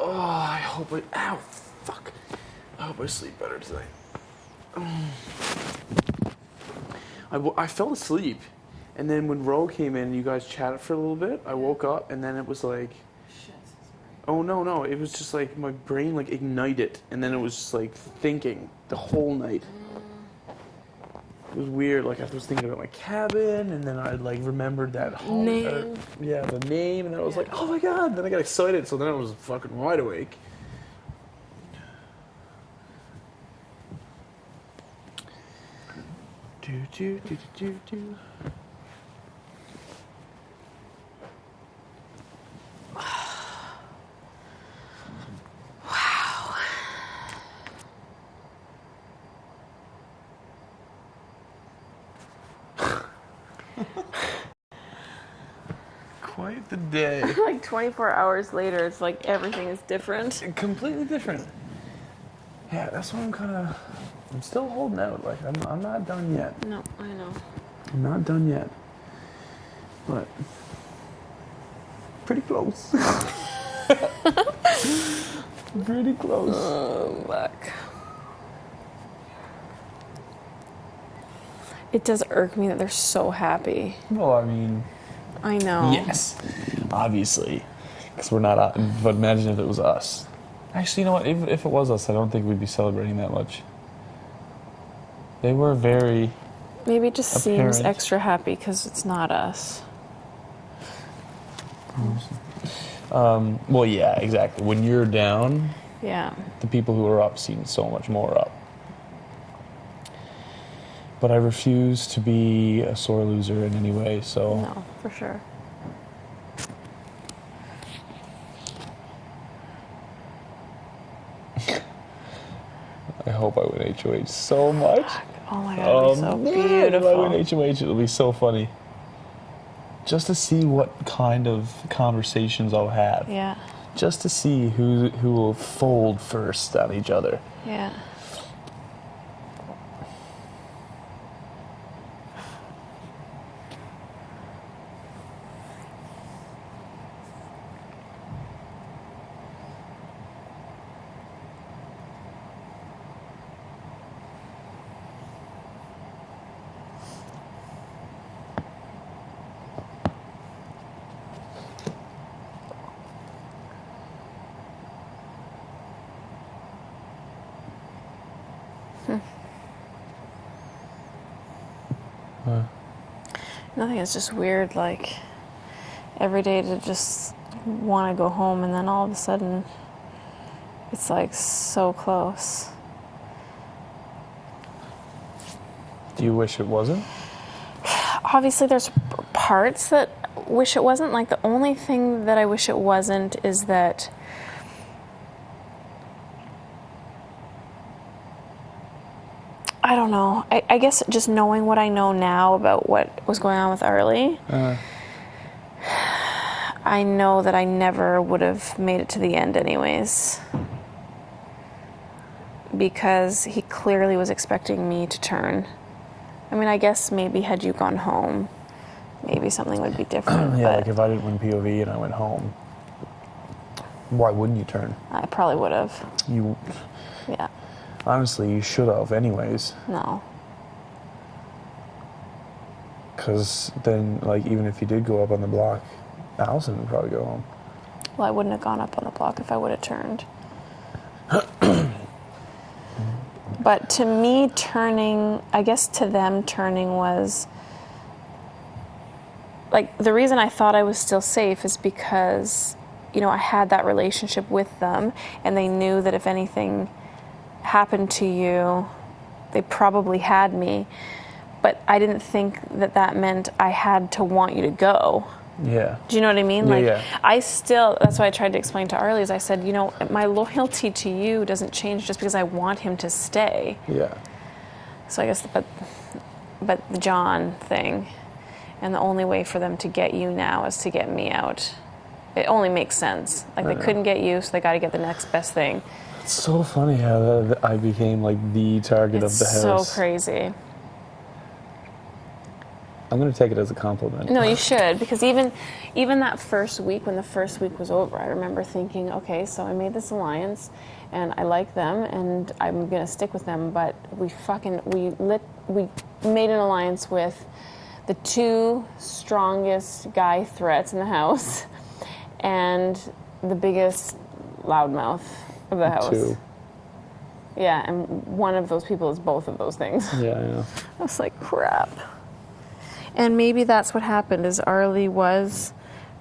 I hope I sleep better tonight. I fell asleep, and then when Ro came in, you guys chatted for a little bit. I woke up, and then it was like, shit. oh no, it was just like my brain like ignited, and then it was just like thinking the whole night. It was weird. Like I was thinking about my cabin, and then I like remembered that Name. the name, and then I was like, oh my god. Then I got excited, so then I was fucking wide awake. Do. Wow. Quite the day. Like 24 hours later, it's like everything is different. Completely different. Yeah, that's why I'm still holding out. Like I'm not done yet. No, I know. I'm not done yet. But pretty close. Pretty close. Oh, fuck. It does irk me that they're so happy. Well, I mean, I know. yes, obviously, because we're not. But imagine if it was us. Actually, you know what? If it was us, I don't think we'd be celebrating that much. They were very. Maybe it just apparent. seems extra happy because it's not us. Well, yeah, exactly. When you're down, Yeah. the people who are up seem so much more up. But I refuse to be a sore loser in any way, so... No, for sure. I hope I win HOH so much. Oh my god, it'll be so beautiful. If I win HOH, it'll be so funny. Just to see what kind of conversations I'll have. Yeah. Just to see who will fold first on each other. Yeah. Nothing, it's just weird, like, every day to just want to go home, and then all of a sudden, it's like so close. Do you wish it wasn't? Obviously, there's parts that wish it wasn't. Like, the only thing that I wish it wasn't is that I don't know. I guess just knowing what I know now about what was going on with Arlie, I know that I never would have made it to the end anyways. Because he clearly was expecting me to turn. I mean, I guess maybe had you gone home, maybe something would be different. Yeah, but like if I didn't win POV and I went home, why wouldn't you turn? I probably would have. You... Yeah. Honestly, you should have anyways. No. Because then, like, even if you did go up on the block, Allison would probably go home. Well, I wouldn't have gone up on the block if I would have turned. But to me, turning, I guess to them, turning was, like, the reason I thought I was still safe is because, you know, I had that relationship with them, and they knew that if anything happened to you, they probably had me. But I didn't think that that meant I had to want you to go. Yeah. Do you know what I mean? Yeah, Like, yeah. I still, that's why I tried to explain to Arlie, is I said, you know, my loyalty to you doesn't change just because I want him to stay. Yeah. So I guess, but the John thing, and the only way for them to get you now is to get me out. It only makes sense. Like, they couldn't get you, so they got to get the next best thing. It's so funny how I became, like, the target of the house. It's so crazy. I'm going to take it as a compliment. No, you should, because even that first week, when the first week was over, I remember thinking, okay, so I made this alliance, and I like them, and I'm gonna stick with them. But we made an alliance with the 2 strongest guy threats in the house, and the biggest loudmouth of the house. 2. Yeah, and one of those people is both of those things. Yeah, I know. I was like, crap. And maybe that's what happened, is Arlie was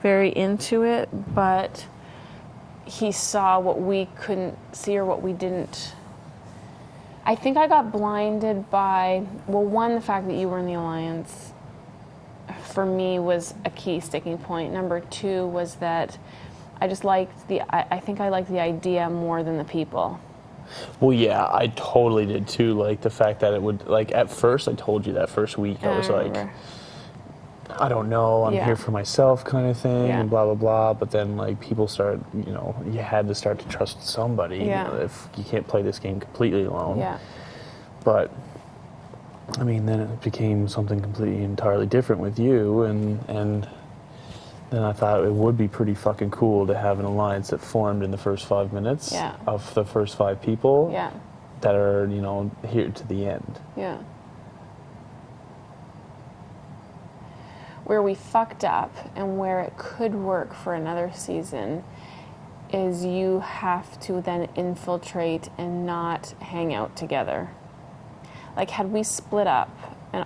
very into it, but he saw what we couldn't see, or what we didn't. I think I got blinded by, well, one, the fact that you were in the alliance for me was a key sticking point. Number 2 was that I just liked I think I liked the idea more than the people. Well, yeah, I totally did too. Like the fact that it would, like, at first, I told you that first week, I was like, I don't know, I'm here for myself kind of thing, and blah, blah, blah. But then, like, people started, you had to start to trust somebody. If you can't play this game completely alone. Yeah. But, I mean, then it became something completely entirely different with you, and then I thought it would be pretty fucking cool to have an alliance that formed in the first 5 minutes of the first 5 people that are, here to the end. Yeah. Where we fucked up and where it could work for another season is you have to then infiltrate and not hang out together. Like, had we split up and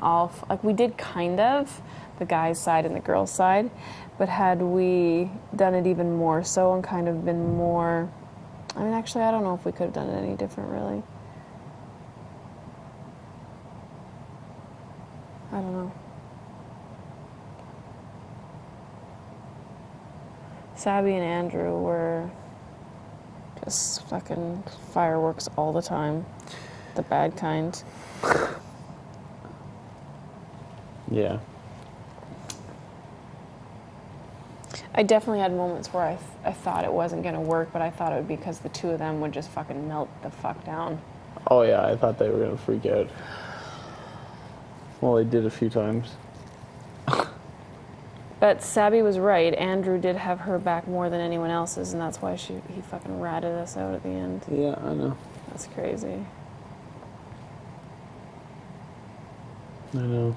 we did kind of, the guy's side and the girl's side, but had we done it even more so and kind of been more, I mean, actually, I don't know if we could have done it any different, really. I don't know. Sabby and Andrew were just fucking fireworks all the time. The bad kind. Yeah. I definitely had moments where I thought it wasn't going to work, but I thought it would be because the 2 of them would just fucking melt the fuck down. Oh, yeah, I thought they were going to freak out. Well, they did a few times. But Sabby was right. Andrew did have her back more than anyone else's, and that's why he fucking ratted us out at the end. Yeah, I know. That's crazy. I know.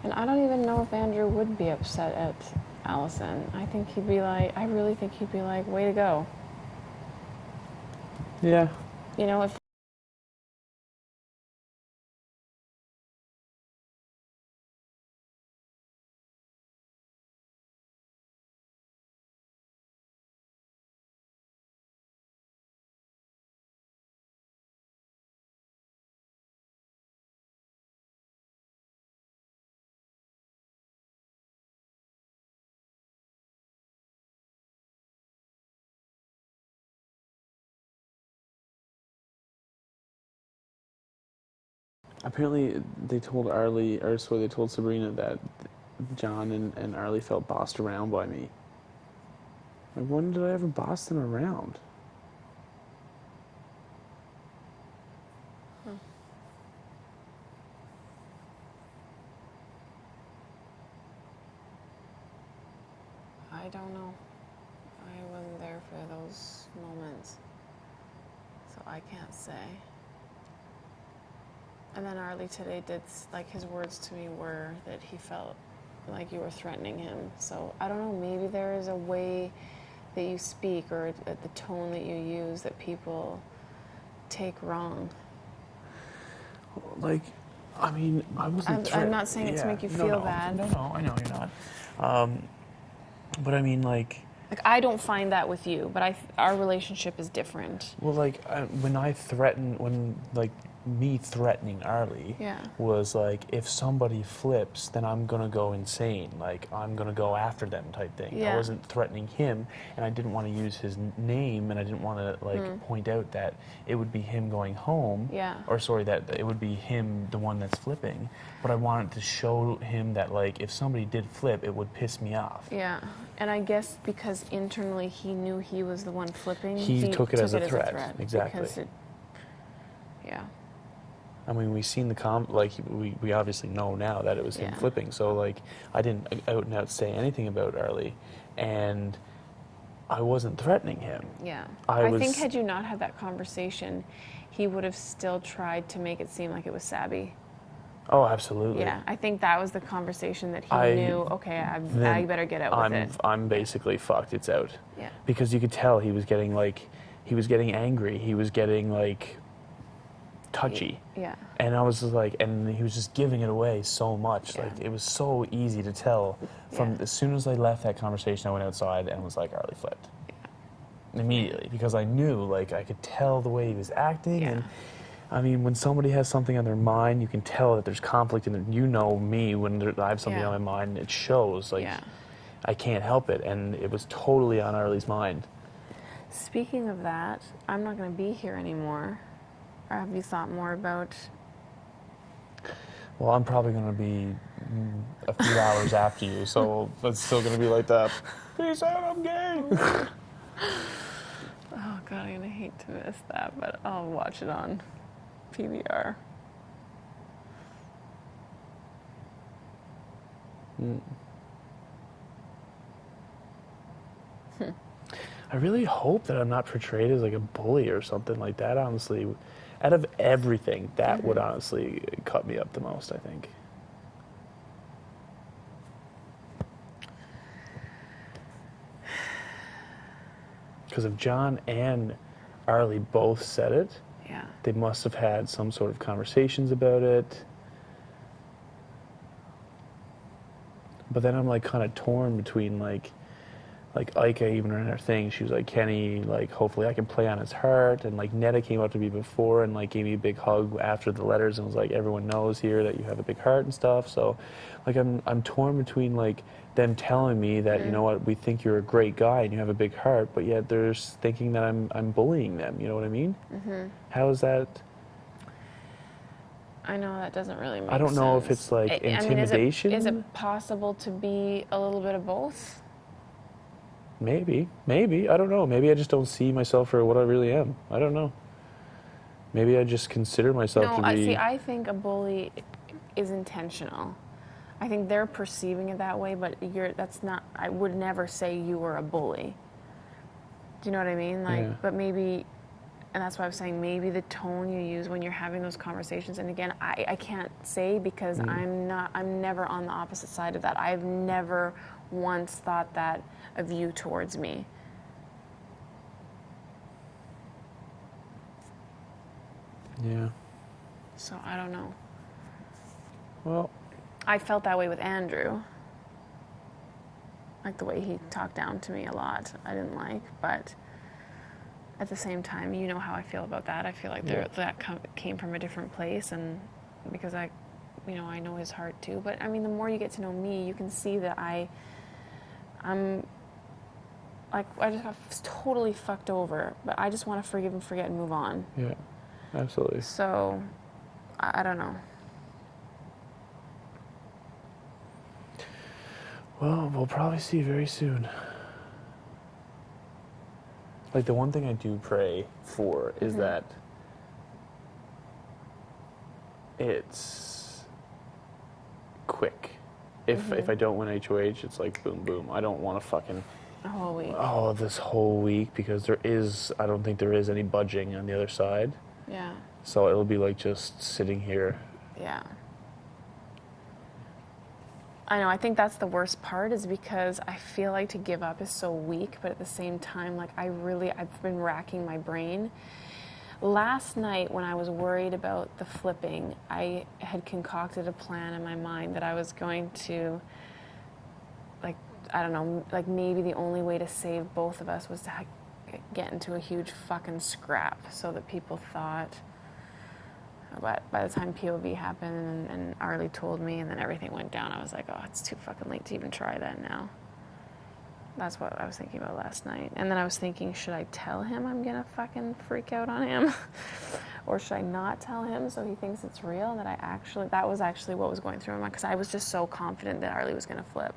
And I don't even know if Andrew would be upset at Allison. I really think he'd be like, way to go. Yeah. If Apparently, they told they told Sabrina that John and Arlie felt bossed around by me. Like, when did I ever boss them around? I don't know. I wasn't there for those moments, so I can't say. And then Arlie today his words to me were that he felt like you were threatening him. So I don't know, maybe there is a way that you speak or the tone that you use that people take wrong. Like, I mean, I wasn't... I'm not saying it to make you feel bad. No, I know you're not. But I mean, like I don't find that with you, but our relationship is different. Well, like, when I threaten, when, like, me threatening Arlie Yeah. was like, if somebody flips, then I'm gonna go insane. Like, I'm gonna go after them type thing. Yeah. I wasn't threatening him, and I didn't want to use his name, and I didn't want to like point out that it would be him going home. Yeah. Or sorry, that it would be him, the one that's flipping. But I wanted to show him that like, if somebody did flip, it would piss me off. Yeah. And I guess because internally he knew he was the one flipping, He took it as a threat. Exactly. Because yeah. I mean, we've seen we obviously know now that it was him Yeah. flipping. So like, I didn't out and out say anything about Arlie, and I wasn't threatening him. Yeah. I I think was- had you not had that conversation, he would have still tried to make it seem like it was Sabby. Oh, absolutely. Yeah. I think that was the conversation that he I- knew, okay, I Then better get out with it. I'm basically fucked. It's out. Yeah. Because you could tell he was getting angry. He was getting like touchy. Yeah. And I was just like, and he was just giving it away so much. Yeah. Like, it was so easy to tell from Yeah. as soon as I left that conversation, I went outside and was like, Arlie flipped. Immediately, because I knew, like, I could tell the way he was acting. Yeah. And I mean, when somebody has something on their mind, you can tell that there's conflict in it. You know me, when I have something Yeah. on my mind, it shows. Like, Yeah. I can't help it. And it was totally on Arlie's mind. Speaking of that, I'm not going to be here anymore. Or have you thought more about? Well, I'm probably going to be a few hours after you, so it's still going to be like that. Peace out, I'm gay. Oh God, I'm gonna hate to miss that, but I'll watch it on PVR. I really hope that I'm not portrayed as like a bully or something like that, honestly. Out of everything, that would honestly cut me up the most, I think. Because if John and Arlie both said it, Yeah. they must have had some sort of conversations about it. But then I'm like kind of torn between like Ika, even in her thing, she was like, Kenny, like, hopefully I can play on his heart. And like Netta came up to me before and like gave me a big hug after the letters and was like, everyone knows here that you have a big heart and stuff. So like I'm torn between like them telling me that, you know what, we think you're a great guy and you have a big heart, but yet they're thinking that I'm bullying them, you know what I mean? Mm-hmm. How is that? I know that doesn't really make sense. I don't know if it's like intimidation. Is it possible to be a little bit of both? Maybe. I don't know. Maybe I just don't see myself for what I really am. I don't know. Maybe I just consider myself to be... I think a bully is intentional. I think they're perceiving it that way, but that's not... I would never say you were a bully. Do you know what I mean? Like, Yeah. But maybe... And that's why I was saying maybe the tone you use when you're having those conversations. And again, I can't say because I'm never on the opposite side of that. I've never once thought that of you towards me. Yeah. So I don't know. Well, I felt that way with Andrew. Like the way he talked down to me a lot, I didn't like. But at the same time, you know how I feel about that. I feel like that came from a different place, and because I know his heart too. But I mean, the more you get to know me, you can see that I'm like, I just got totally fucked over. But I just want to forgive and forget and move on. yeah, absolutely. So, I don't know. Well, we'll probably see you very soon. Like, the one thing I do pray for is that it's quick. If I don't win HOH, it's like boom, boom. I don't want to fucking... A whole week. Oh, this whole week, because I don't think there is any budging on the other side. Yeah. So it'll be like just sitting here. Yeah. I know, I think that's the worst part is because I feel like to give up is so weak, but at the same time, like I've been racking my brain. Last night when I was worried about the flipping, I had concocted a plan in my mind that I was going to, like, I don't know, like maybe the only way to save both of us was to get into a huge fucking scrap so that people thought But by the time POV happened and Arlie told me and then everything went down, I was like, oh, it's too fucking late to even try that now. That's what I was thinking about last night. And then I was thinking, should I tell him I'm gonna fucking freak out on him? Or should I not tell him so he thinks it's real? That was actually what was going through my mind, because I was just so confident that Arlie was gonna flip.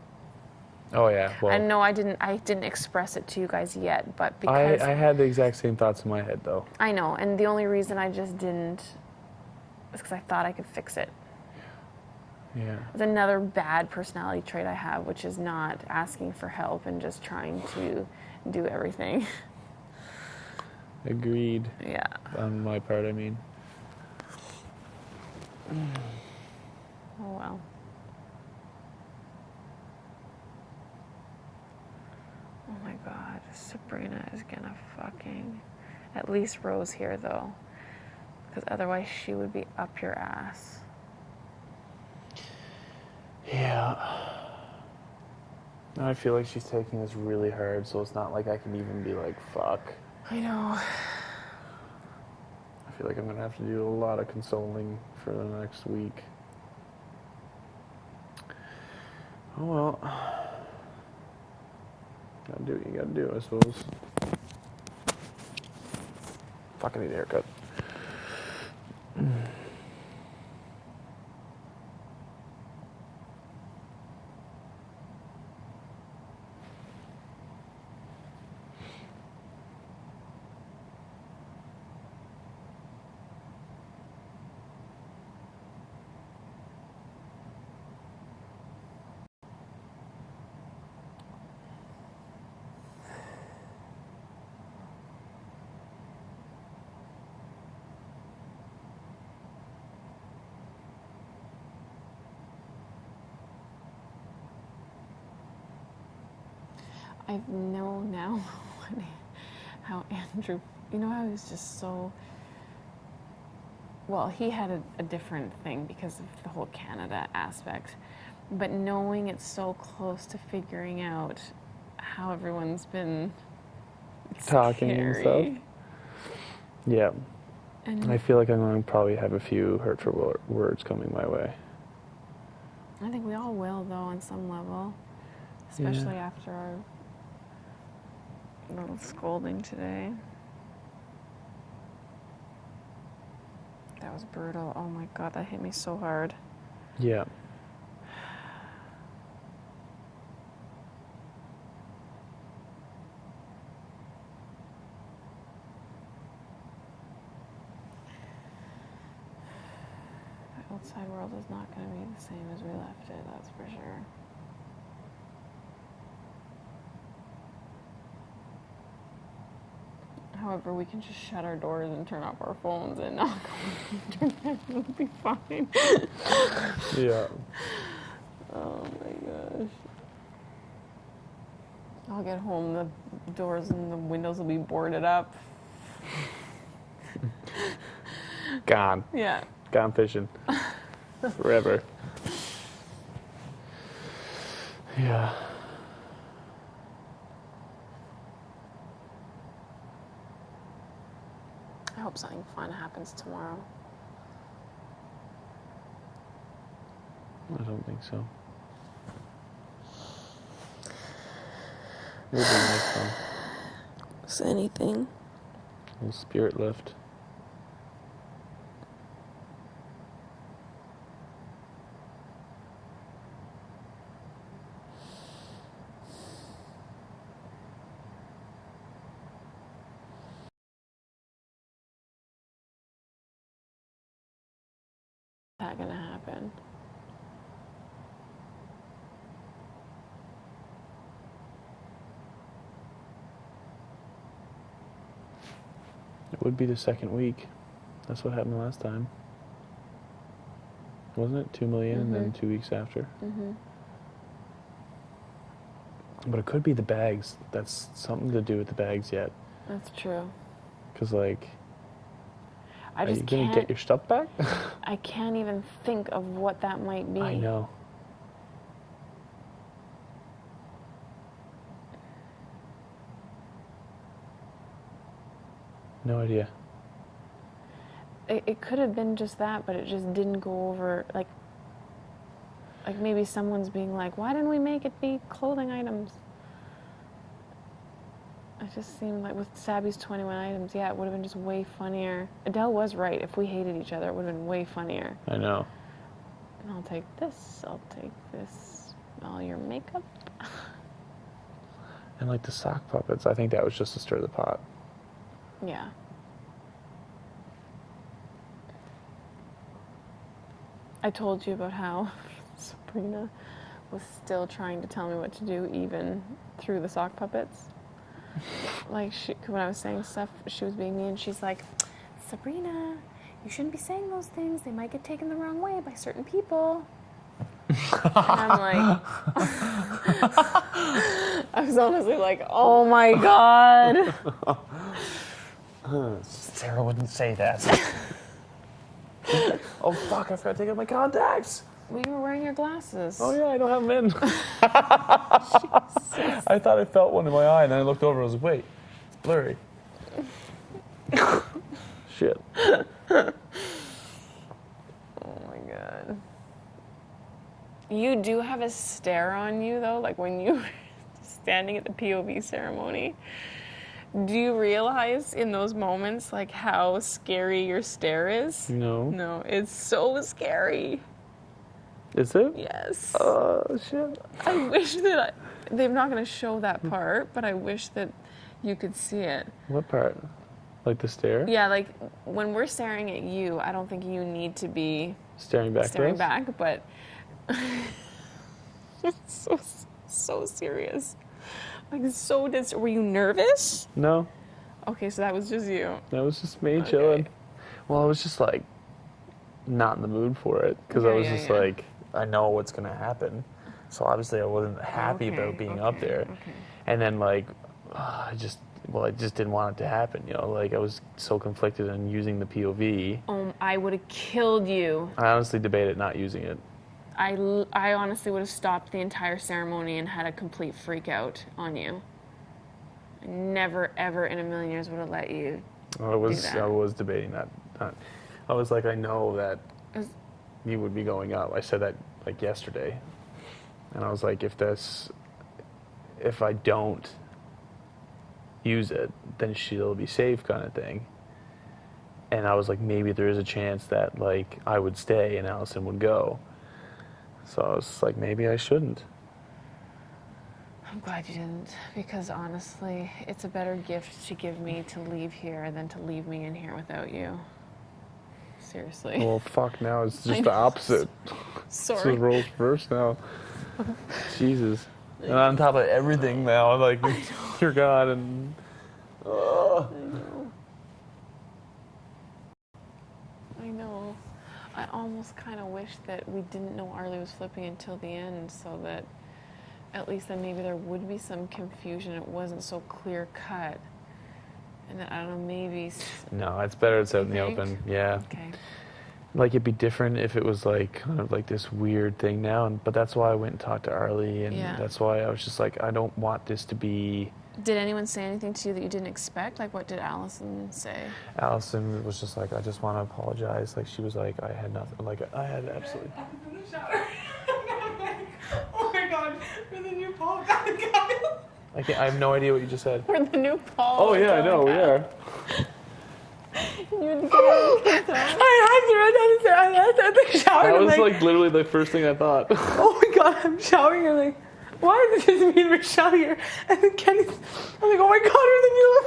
Oh yeah. Well, I know I didn't express it to you guys yet, but because I had the exact same thoughts in my head though. I know, and the only reason I just didn't is because I thought I could fix it. Yeah. It's another bad personality trait I have, which is not asking for help and just trying to do everything. Agreed. Yeah. On my part, I mean. Oh well. Oh my God, Sabrina is gonna fucking... At least Rose here though, because otherwise she would be up your ass. Yeah. I feel like she's taking this really hard, so it's not like I can even be like, fuck. I know. I feel like I'm gonna have to do a lot of consoling for the next week. Oh well. Gotta do what you gotta do, I suppose. Fucking need a haircut. I know now how Andrew, how he was just so, well, he had a different thing because of the whole Canada aspect, but knowing it's so close to figuring out how everyone's been Talking and scary. stuff. Yeah. And I feel like I'm going to probably have a few hurtful words coming my way. I think we all will, though, on some level, especially after our little scolding today. That was brutal. Oh my God, that hit me so hard. Yeah. The outside world is not going to be the same as we left it, that's for sure. However, we can just shut our doors and turn off our phones and not go on the internet. It'll be fine. Yeah. Oh my gosh. I'll get home, the doors and the windows will be boarded up. Gone. Yeah. Gone fishing. Forever. Yeah. I hope something fun happens tomorrow. I don't think so. It would be nice though. Is anything? A little spirit lift. Is that gonna happen? It would be the second week. That's what happened last time. Wasn't it? 2 million and then 2 weeks after? Mm-hmm. But it could be the bags. That's something to do with the bags yet. That's true. Because, like, I are you just going to get your stuff back? I can't even think of what that might be. I know. No idea. it could have been just that, but it just didn't go over, like maybe someone's being like, why didn't we make it be clothing items? It just seemed like with Sabby's 21 items, yeah, it would have been just way funnier. Adele was right. If we hated each other, it would have been way funnier. I know. And I'll take this, all your makeup. And like the sock puppets, I think that was just to stir the pot. Yeah. I told you about how Sabrina was still trying to tell me what to do even through the sock puppets. Like, when I was saying stuff, she was being mean. She's like, Sabrina, you shouldn't be saying those things. They might get taken the wrong way by certain people. And I'm like, I was honestly like, oh my God. Sarah wouldn't say that. Oh fuck, I forgot to take out my contacts. Well, you were wearing your glasses. Oh yeah, I don't have them in. I thought I felt one in my eye, and then I looked over and I was like, wait, it's blurry. Shit. Oh my God. You do have a stare on you, though, like when you were standing at the POV ceremony. Do you realize in those moments, like, how scary your stare is? No. No, it's so scary. Is it? Yes. Oh, shit. I wish that they're not going to show that part, but I wish that you could see it. What part? Like the stare? Yeah, like when we're staring at you, I don't think you need to be Staring back to us? back, but it's so serious. Like, so were you nervous? No. Okay, so that was just you. That was just me chilling. Well, I was just like not in the mood for it because I was just like, I know what's gonna happen. So obviously I wasn't happy about being up there. Okay. And then like, I just didn't want it to happen. You know, like I was so conflicted on using the POV. I would have killed you. I honestly debated not using it. I honestly would have stopped the entire ceremony and had a complete freak out on you. I never, ever in a million years would have let you I was debating that. I was like, I know that you would be going up. I said that like yesterday. And I was like, if I don't use it, then she'll be safe kind of thing. And I was like, maybe there is a chance that like I would stay and Allison would go. So I was like, maybe I shouldn't. I'm glad you didn't, because honestly, it's a better gift to give me to leave here than to leave me in here without you. Seriously. Well, fuck, now it's just the opposite. Sorry. It's the roles reversed now. Jesus. And on top of everything now, like, you're God and... I know. I almost kind of wish that we didn't know Arlie was flipping until the end, so that at least then maybe there would be some confusion. It wasn't so clear cut. And then, I don't know, maybe... No, it's better it's out in the open. Yeah. Okay. Like, it'd be different if it was, like, kind of like this weird thing now. But that's why I went and talked to Arlie, and that's why I was just like, I don't want this to be... Did anyone say anything to you that you didn't expect? Like, what did Allison say? Allison was just like, I just want to apologize. Like, she was like, I had nothing. Like, I had absolutely... I was in the shower. Oh my God, we're the new Paul guy. I have no idea what you just said. We're the new Paul. Oh, yeah, I know, we are. You had to get out. I had the shower. That was like literally the first thing I thought. Oh my God, I'm showering. I'm like, why is this me and Rochelle here? And then Kenny's, I'm like, oh my God, we're the new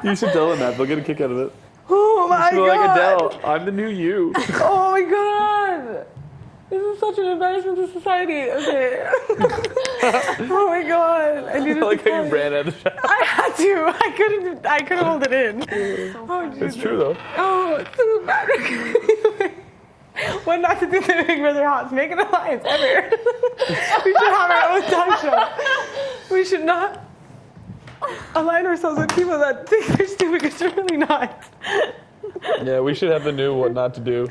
Paul. You should tell them that. They'll get a kick out of it. Oh my You should be God. like, Adele, I'm the new you. Oh my God. This is such an embarrassment to society. Okay. Oh my God. I needed Like to how you ran out of the shower. I had to. I couldn't hold it in. Oh, It's true though. Oh, it's so bad. What not to do the Big Brother house? Make an alliance ever. We should have our own talk show. We should not align ourselves with people that think they're stupid because they're really not. Yeah, we should have the new what not to do. We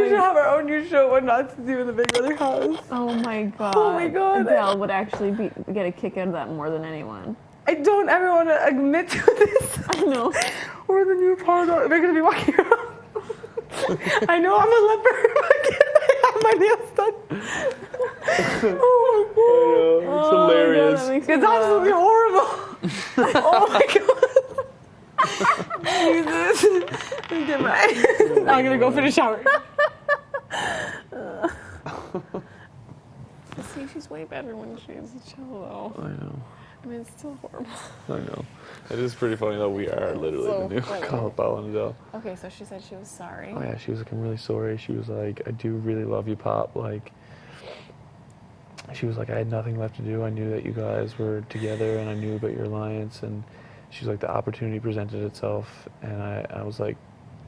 should have our own new show, What Not to Do in the Big Brother house. Oh my God. Oh my God. Adele would actually get a kick out of that more than anyone. I don't ever want to admit to this. I know. We're the new hard on. They're gonna be walking around. I know I'm a leper, but can I have my nails done? Oh my god. It's hilarious. It's absolutely horrible. Oh my god. Jesus. Okay, bye. I'm gonna go for the shower. See, she's way better when she's chill, though. I know. I mean, it's still horrible. I know. It is pretty funny though. We are literally So the new funny. Colin and Adele. Okay, so she said she was sorry. Oh yeah, she was like, I'm really sorry. She was like, I do really love you, Pop. Like, she was like, I had nothing left to do. I knew that you guys were together, and I knew about your alliance. And she's like, the opportunity presented itself, and I was like,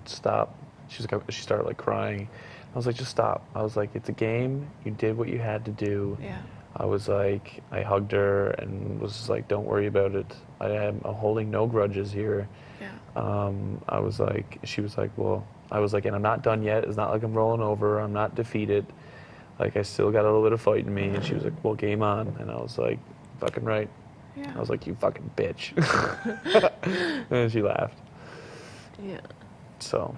stop. She's like, she started like crying. I was like, just stop. I was like, it's a game. You did what you had to do. Yeah. I was like, I hugged her and was just like, don't worry about it. I'm holding no grudges here. Yeah. I was like, she was like, well, I was like, and I'm not done yet. It's not like I'm rolling over. I'm not defeated. Like, I still got a little bit of fight in me. And she was like, well, game on. And I was like, fucking right. Yeah. I was like, you fucking bitch. And she laughed. Yeah. So,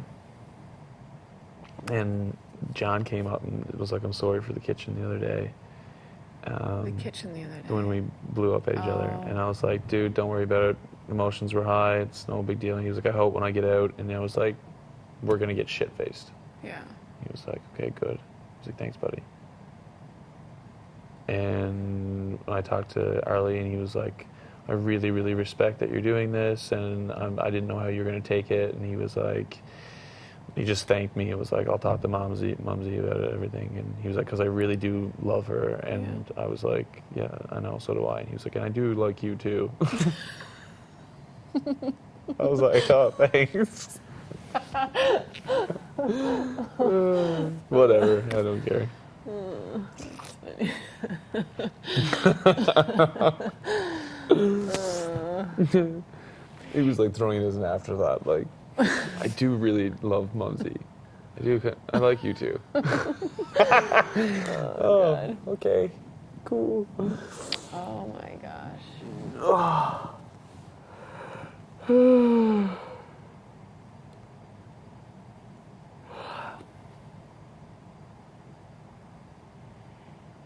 and John came up and was like, I'm sorry for the kitchen the other day. The kitchen the other day. When we blew up at each other. And I was like, dude, don't worry about it. Emotions were high. It's no big deal. And he was like, I hope when I get out. And I was like, we're going to get shit-faced. Yeah. He was like, okay, good. I was like, thanks, buddy. And I talked to Arlie, and he was like, I really, really respect that you're doing this, and I didn't know how you were going to take it. And he was like, he just thanked me. It was like, I'll talk to Mumsy about it, everything. And he was like, because I really do love her. And yeah. I was like, yeah, I know, so do I. And he was like, and I do like you too. I was like, oh, thanks. Whatever, I don't care. He was like throwing it as an afterthought, like, I do really love Mumsy. I like you too. God. Okay, cool. Oh my gosh.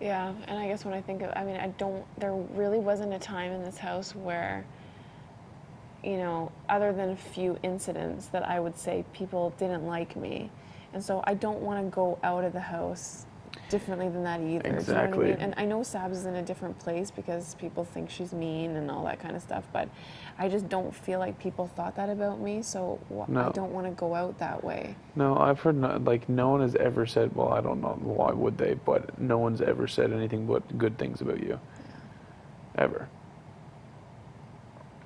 Yeah, and I guess when I think of, I mean, there really wasn't a time in this house where, you know, other than a few incidents that I would say people didn't like me. And so I don't want to go out of the house differently than that either. Exactly. Do you know what I mean? And I know Sabs is in a different place because people think she's mean and all that kind of stuff, but I just don't feel like people thought that about me, so No. I don't want to go out that way. No, I've heard, no one has ever said, well, I don't know, why would they, but no one's ever said anything but good things about you. Yeah. Ever.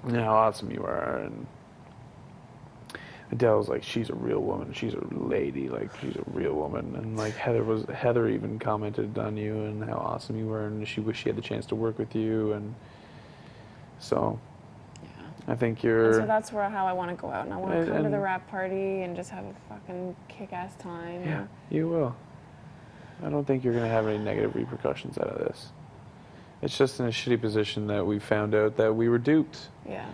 You know how awesome you are, and Adele's like, she's a real woman, she's a lady, like, she's a real woman, and like Heather even commented on you and how awesome you were, and she wished she had the chance to work with you, and so I think you're... And so that's how I want to go out, and I want to come to the rap party and just have a fucking kick-ass time. Yeah, you will. I don't think you're going to have any negative repercussions out of this. It's just in a shitty position that we found out that we were duped. Yeah.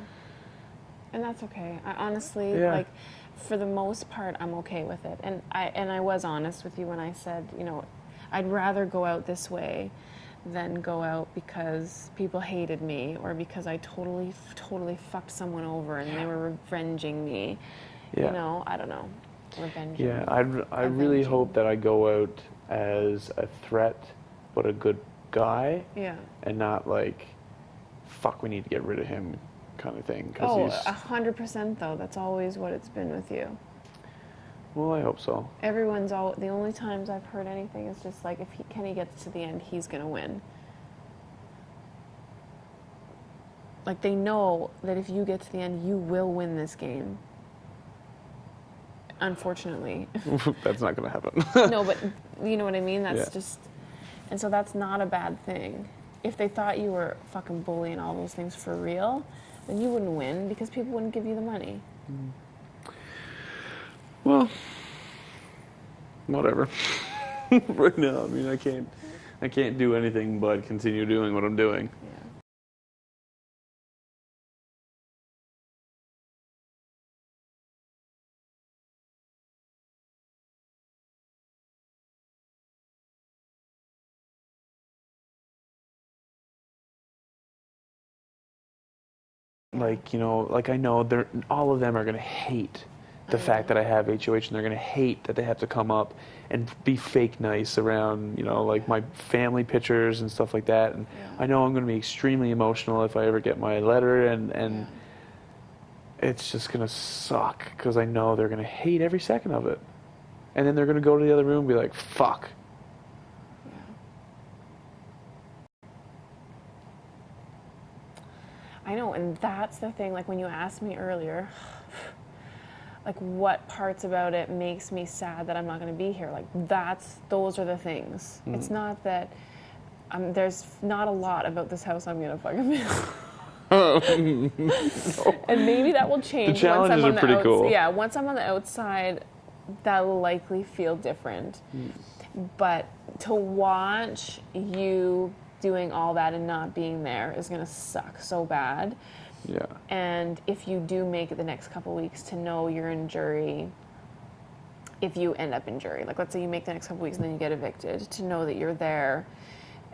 And that's okay. I honestly, like, for the most part, I'm okay with it. And I was honest with you when I said, you know, I'd rather go out this way than go out because people hated me or because I totally fucked someone over and they were revenging me. Yeah. You know, I don't know. Revenging. Yeah, I really hope that I go out as a threat, but a good guy. Yeah. And not like, fuck, we need to get rid of him kind of thing. Oh, 100% though. That's always what it's been with you. Well, I hope so. The only times I've heard anything is just like, if Kenny gets to the end, he's going to win. Like, they know that if you get to the end, you will win this game. Unfortunately. That's not going to happen. No, but you know what I mean? That's just... And so that's not a bad thing. If they thought you were fucking bully and all those things for real, then you wouldn't win because people wouldn't give you the money. Well, whatever. Right now, I mean, I can't do anything but continue doing what I'm doing. Yeah. Like, you know, like I know they're all of them are gonna hate the fact that I have HOH, and they're gonna hate that they have to come up and be fake nice around, you know, like my family pictures and stuff like that. And I know I'm gonna be extremely emotional if I ever get my letter, and it's just gonna suck because I know they're gonna hate every second of it, and then they're gonna go to the other room and be like, "Fuck." I know, and that's the thing, like when you asked me earlier, like what parts about it makes me sad that I'm not going to be here, like those are the things. It's not that there's not a lot about this house I'm going to fucking miss. And maybe that will change. The challenges are pretty cool. Yeah, once I'm on the outside, that will likely feel different. But to watch you doing all that and not being there is going to suck so bad. Yeah. And if you do make it the next couple weeks, to know you're in jury, if you end up in jury, like let's say you make the next couple weeks and then you get evicted, to know that you're there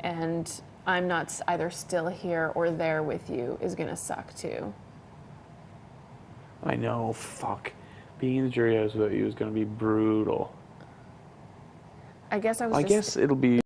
and I'm not either still here or there with you is going to suck too. I know, fuck. Being in the jury house without you is going to be brutal. I guess it'll be